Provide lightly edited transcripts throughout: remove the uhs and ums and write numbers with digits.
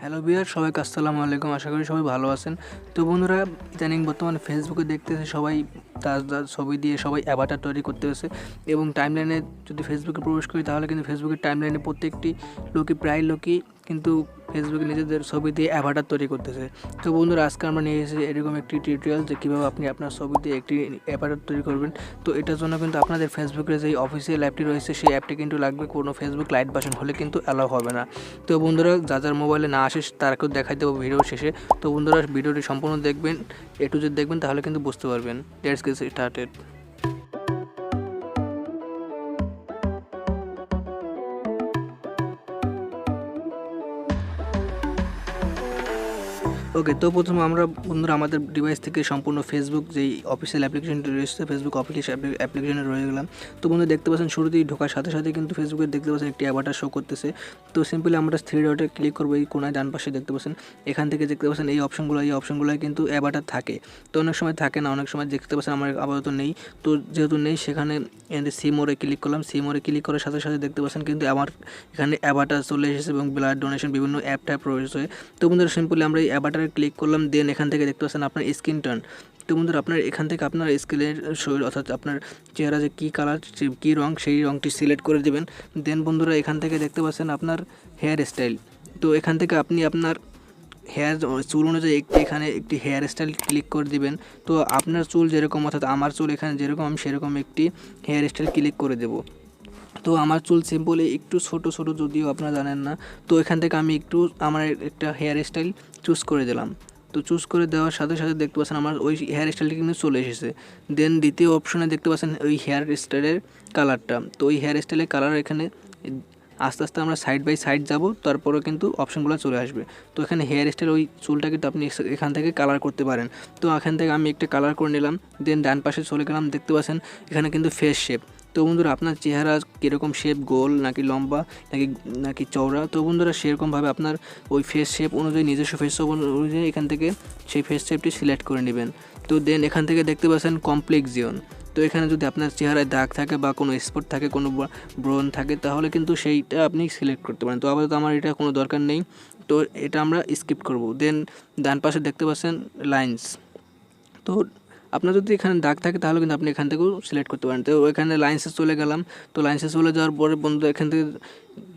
Hello viewer, সবাইকে আসসালামু আলাইকুম। আশা করি সবাই ভালো আছেন। তো বন্ধুরা, ইদানিং বর্তমানে ফেসবুকে দেখতেছে সবাই তার ছবি দিয়ে সবাই অ্যাভাটার তৈরি করতেছে এবং টাইমলাইনে যদি ফেসবুকে প্রবেশ করি তাহলে কিন্তু ফেসবুকের টাইমলাইনে প্রত্যেকটি প্রায় লোকই কিন্তু ফেসবুকে নিজেদের ছবি দিয়ে অ্যাভাটার তৈরি করতেছে। তো বন্ধুরা, আজকে আমরা নিয়ে এসেছি এরকম একটি টিউটোরিয়াল যে কীভাবে আপনি আপনার ছবি দিয়ে একটি অ্যাভাটার তৈরি করবেন। তো এটার জন্য কিন্তু আপনাদের ফেসবুকের যেই অফিসিয়াল অ্যাপটি রয়েছে সেই অ্যাপটি কিন্তু লাগবে, কোনো ফেসবুক লাইট বাটন হলে কিন্তু অ্যালাউ হবে না। তো বন্ধুরা, যার মোবাইলে না আসে তারাকেও দেখাই দেবো ভিডিও শেষে। তো বন্ধুরা, ভিডিওটি সম্পূর্ণ দেখবেন, এ টু জেড দেখবেন, তাহলে কিন্তু বুঝতে পারবেন। Let's get started. ওকে, তো প্রথমে আমরা বন্ধুরা আমাদের ডিভাইস থেকে সম্পূর্ণ ফেসবুক যেই অফিসিয়াল অ্যাপ্লিকেশনটি রয়েছে ফেসবুক অফিসিয়াল অ্যাপ্লিকেশনে রয়ে গেলাম। তো বন্ধু দেখতে পাচ্ছেন শুরুতেই ঢোকার সাথে সাথে কিন্তু ফেসবুকে দেখতে পাচ্ছেন একটি অ্যাভাটার শো করতেছে। তো সিম্পলি আমরা থ্রি ডটে ক্লিক করবো, এই কোনায় ডান পাশে দেখতে পাচ্ছেন, এখান থেকে দেখতে পাচ্ছেন এই অপশনগুলোয় কিন্তু অ্যাভাটার থাকে। তো অনেক সময় থাকে না, অনেক সময় দেখতে পাচ্ছেন আমার আপাতত নেই। তো যেহেতু নেই, সেখানে সি মোড়ে ক্লিক করলাম। সি মোড়ে ক্লিক করার সাথে সাথে দেখতে পাচ্ছেন কিন্তু আমার এখানে অ্যাভাটার চলে এসেছে এবং ব্লাড ডোনেশন বিভিন্ন অ্যাপ ট্যাপ রয়েছে। তো বন্ধুরা, সিম্পলি আমরা এই অ্যাভাটারে ক্লিক করলাম, দেন এখান থেকে দেখতে পাচ্ছেন আপনার স্কিন টোন। তো বন্ধুরা, আপনার এখান থেকে আপনার স্কিনের শরীর অর্থাৎ আপনার চেহারা যে কী কালার, কী রং, সেই রংটি সিলেক্ট করে দেবেন। দেন বন্ধুরা, এখান থেকে দেখতে পাচ্ছেন আপনার হেয়ার স্টাইল। তো এখান থেকে আপনি আপনার চুল অনুযায়ী এখানে একটি হেয়ার স্টাইল ক্লিক করে দিবেন। তো আপনার চুল যেরকম, অর্থাৎ আমার চুল এখানে যেরকম, আমি সেরকম একটি হেয়ার স্টাইল ক্লিক করে দেবো। তো আমার চুল সিম্পলি একটু ছোটো ছোটো, যদিও আপনারা জানেন না। তো এখান থেকে আমি একটু আমার একটা হেয়ার স্টাইল চুজ করে দিলাম। তো চুজ করে দেওয়ার সাথে সাথে দেখতে পাচ্ছেন আমার ওই হেয়ার স্টাইলটি কিন্তু চলে এসেছে। দেন দ্বিতীয় অপশনে দেখতে পাচ্ছেন ওই হেয়ার স্টাইলের কালারটা। তো ওই হেয়ার স্টাইলের কালার এখানে আস্তে আস্তে আমরা সাইড বাই সাইড যাব, তারপরে কিন্তু অপশনগুলো চলে আসবে। তো এখানে হেয়ার স্টাইল ওই চুলটা কিন্তু আপনি এখান থেকে কালার করতে পারেন। তো এখান থেকে আমি একটা কালার করে নিলাম। দেন ডান পাশে চলে গেলাম, দেখতে পাচ্ছেন এখানে কিন্তু ফেস শেপ। তো বন্ধুরা, আপনার চেহারা কীরকম শেপ, গোল নাকি লম্বা নাকি চওড়া, তো বন্ধুরা সেরকমভাবে আপনার ওই ফেস শেপ অনুযায়ী, নিজস্ব ফেস শেপ অনুযায়ী এখান থেকে সেই ফেস শেপটি সিলেক্ট করে নেবেন। তো দেন এখান থেকে দেখতে পাচ্ছেন কমপ্লেক্সিয়ন। তো এখানে যদি আপনার চেহারায় দাগ থাকে বা কোনো স্পট থাকে, কোনো ব্রণ থাকে, তাহলে কিন্তু সেইটা আপনি সিলেক্ট করতে পারেন। তো আপাতত আমার এটা কোনো দরকার নেই, তো এটা আমরা স্কিপ করব। দেন ডান পাশে দেখতে পাচ্ছেন লাইন্স। তো আপনার যদি এখানে দাগ থাকে তাহলে কিন্তু আপনি এখান থেকেও সিলেক্ট করতে পারেন। তো এখানে লাইন্সে চলে গেলাম। তো লাইন্সে চলে যাওয়ার পরে বন্ধু এখান থেকে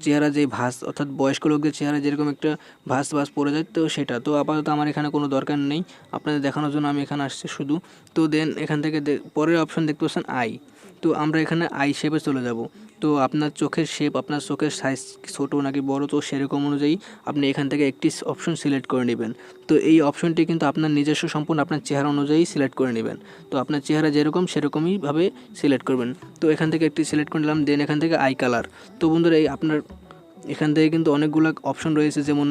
চেহারা যে ভাঁজ, অর্থাৎ বয়স্ক লোকদের চেহারা যেরকম একটা ভাঁজ পড়ে যায়, তো সেটা তো আপাতত আমার এখানে কোনো দরকার নেই, আপনাদের দেখানোর জন্য আমি এখানে আসছি শুধু। তো দেন এখান থেকে পরের অপশন দেখতে পাচ্ছেন আই। তো আমরা এখানে আই শেপে চলে যাব। তো আপনার চোখের শেপ, আপনার চোখের সাইজ ছোটো নাকি বড়, তো সেরকম অনুযায়ী আপনি এখান থেকে একটি অপশন সিলেক্ট করে নেবেন। তো এই অপশনটি কিন্তু আপনার নিজস্ব সম্পূর্ণ আপনার চেহারা অনুযায়ী সিলেক্ট করে নেবেন। তো আপনার চেহারা যেরকম সেরকমইভাবে সিলেক্ট করবেন। তো এখান থেকে একটি সিলেক্ট করে নিলাম। দেন এখান থেকে আই কালার। তো বন্ধুরা, এই আপনার এখান থেকে কিন্তু অনেকগুলো অপশন রয়েছে, যেমন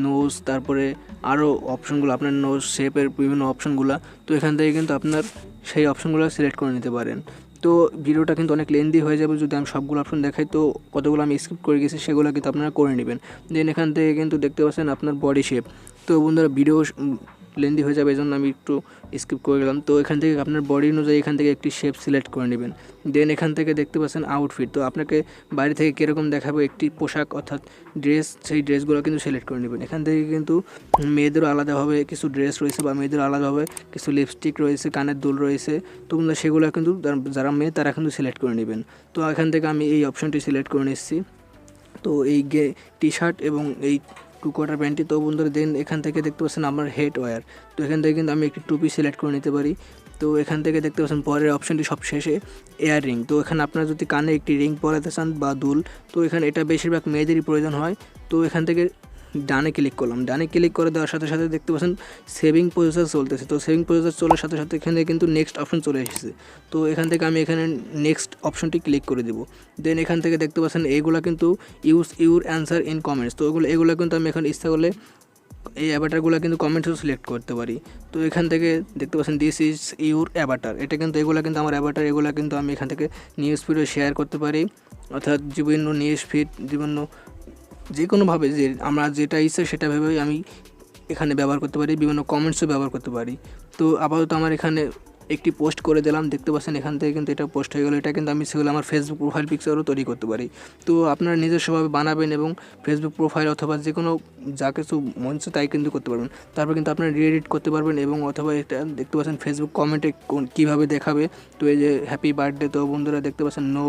নোজ, তারপরে আরও অপশনগুলো, আপনার নোজ শেপের বিভিন্ন অপশনগুলো। তো এখান থেকে কিন্তু আপনার সেই অপশনগুলো সিলেক্ট করে নিতে পারেন। তো ভিডিওটা কিন্তু অনেক লেন্দি হয়ে যাবে যদি আমি সবগুলো অপশন দেখাই, তো কতগুলো আমি স্কিপ করে গেছি সেগুলো কিন্তু আপনারা করে নেবেন। দেন এখান থেকে কিন্তু দেখতে পাচ্ছেন আপনার বডি শেপ। তো বন্ধুরা, ভিডিও লেন্দি হয়ে যাবে, এই জন্য আমি একটু স্কিপ করে গেলাম। তো এখান থেকে আপনার বডি অনুযায়ী এখান থেকে একটি শেপ সিলেক্ট করে নেবেন। দেন এখান থেকে দেখতে পাচ্ছেন আউটফিট। তো আপনাকে বাইরে থেকে কীরকম দেখাবে একটি পোশাক, অর্থাৎ ড্রেস, সেই ড্রেসগুলো কিন্তু সিলেক্ট করে নেবেন। এখান থেকে কিন্তু মেয়েদেরও আলাদাভাবে কিছু ড্রেস রয়েছে, বা মেয়েদের আলাদাভাবে কিছু লিপস্টিক রয়েছে, কানের দুল রয়েছে। তো সেগুলো কিন্তু যারা মেয়ে তারা কিন্তু সিলেক্ট করে নেবেন। তো এখান থেকে আমি এই অপশনটি সিলেক্ট করে নিচ্ছি। তো এই টি শার্ট এবং এই 2 কোয়ার্টার প্যান্টটি। তো বন্ধুরা, দেন এখান থেকে দেখতে পাচ্ছেন আমার হেড ওয়্যার। তো এখান থেকে কিন্তু আমি একটি টুপি সিলেক্ট করে নিতে পারি। তো এখান থেকে দেখতে পাচ্ছেন পরের অপশনটি সব শেষে এয়ার রিং। তো এখানে আপনারা যদি কানে একটি রিং পরাতে চান বা দুল, তো এখানে এটা বেশিরভাগ মেয়েদেরই প্রয়োজন হয়। তো এখান থেকে ডানে ক্লিক করলাম। ডানে ক্লিক করে দেওয়ার সাথে সাথে দেখতে পাচ্ছেন সেভিং প্রসেস চলতেছে। তো সেভিং প্রসেস চলার সাথে সাথে এখানে কিন্তু নেক্সট অপশন চলে এসেছে। তো এখান থেকে আমি এখানে নেক্সট অপশনটি ক্লিক করে দেবো। দেন এখান থেকে দেখতে পাচ্ছেন এইগুলো কিন্তু use your answer in comments. তো এগুলো কিন্তু আমি এখন ইচ্ছা করলে এই অ্যাভাটারগুলো কিন্তু কমেন্টসও সিলেক্ট করতে পারি। তো এখান থেকে দেখতে পাচ্ছেন দিস ইজ ইউর অ্যাভাটার। এটা কিন্তু এগুলো কিন্তু আমার অ্যাভাটার, এগুলো কিন্তু আমি এখান থেকে নিউজ ফিডও শেয়ার করতে পারি, অর্থাৎ বিভিন্ন নিউজ ফিড, বিভিন্ন যে কোনোভাবে যে আমরা যেটা ইচ্ছে সেটা ভেবেই আমি এখানে ব্যবহার করতে পারি, বিভিন্ন কমেন্টসও ব্যবহার করতে পারি। তো আপাতত আমার এখানে একটি পোস্ট করে দিলাম, দেখতে পাচ্ছেন এখান থেকে কিন্তু এটা পোস্ট হয়ে গেলো। এটা কিন্তু আমি সেগুলো আমার ফেসবুক প্রোফাইল পিকচারও তৈরি করতে পারি। তো আপনারা নিজস্বভাবে বানাবেন এবং ফেসবুক প্রোফাইল অথবা যে কোনো যা কিছু মঞ্চ তাই কিন্তু করতে পারবেন। তারপর কিন্তু আপনারা রিএডিট করতে পারবেন এবং অথবা এটা দেখতে পাচ্ছেন ফেসবুক কমেন্টে কীভাবে দেখাবে। তো এই যে হ্যাপি বার্থডে, তো বন্ধুরা দেখতে পাচ্ছেন নো,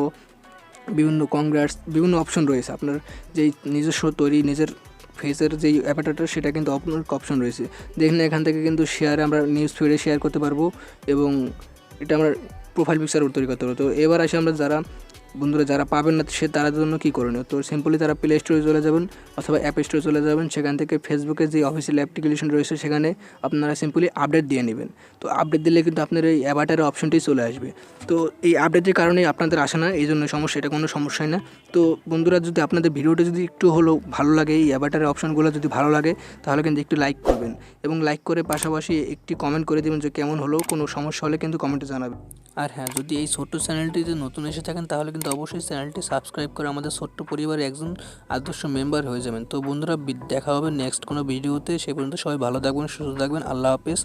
বিভিন্ন কংগ্রাটস, বিভিন্ন অপশন রয়েছে। আপনার যেই নিজস্ব তৈরি নিজের ফেসের যেই অ্যাভাটারটা সেটা কিন্তু আপনার অপশন রয়েছে। দেখুন এখান থেকে কিন্তু শেয়ারে আমরা নিউজ ফিডে শেয়ার করতে পারবো এবং এটা আমরা প্রোফাইল পিকচার তৈরি করতে পারবো। তো এবার আসে আমরা যারা বন্ধুরা যারা পাবেন না সে তার জন্য কী করণীয়, তো সিম্পলি তারা প্লে স্টোরে চলে যাবেন অথবা অ্যাপ স্টোরে চলে যাবেন। সেখান থেকে ফেসবুকের যে অফিসিয়াল অ্যাপ্লিকেশন রয়েছে সেখানে আপনারা সিম্পলি আপডেট দিয়ে নেবেন। তো আপডেট দিলে কিন্তু আপনার এই অ্যাভাটারের অপশনটি চলে আসবে। তো এই আপডেটের কারণেই আপনাদের আসে না, এই জন্য সমস্যা, এটা কোনো সমস্যাই না। তো বন্ধুরা যদি আপনাদের ভিডিওটা যদি একটু হলেও ভালো লাগে, এই অ্যাভাটারের অপশনগুলো যদি ভালো লাগে তাহলে কিন্তু একটু লাইক করবেন এবং লাইক করে পাশাপাশি একটি কমেন্ট করে দেবেন যে কেমন হলো। কোনো সমস্যা হলে কিন্তু কমেন্টে জানাবেন। আর হ্যাঁ, যদি এই ছোট্ট চ্যানেলটিতে নতুন এসে থাকেন তাহলে কিন্তু অবশ্যই চ্যানেলটি সাবস্ক্রাইব করে আমাদের ছোট্ট পরিবারের একজন আদর্শ মেম্বার হয়ে যাবেন। তো বন্ধুরা দেখা হবে নেক্সট কোনো ভিডিওতে। সেই পর্যন্ত সবাই ভালো থাকবেন, সুস্থ থাকবেন। আল্লাহ হাফেজ।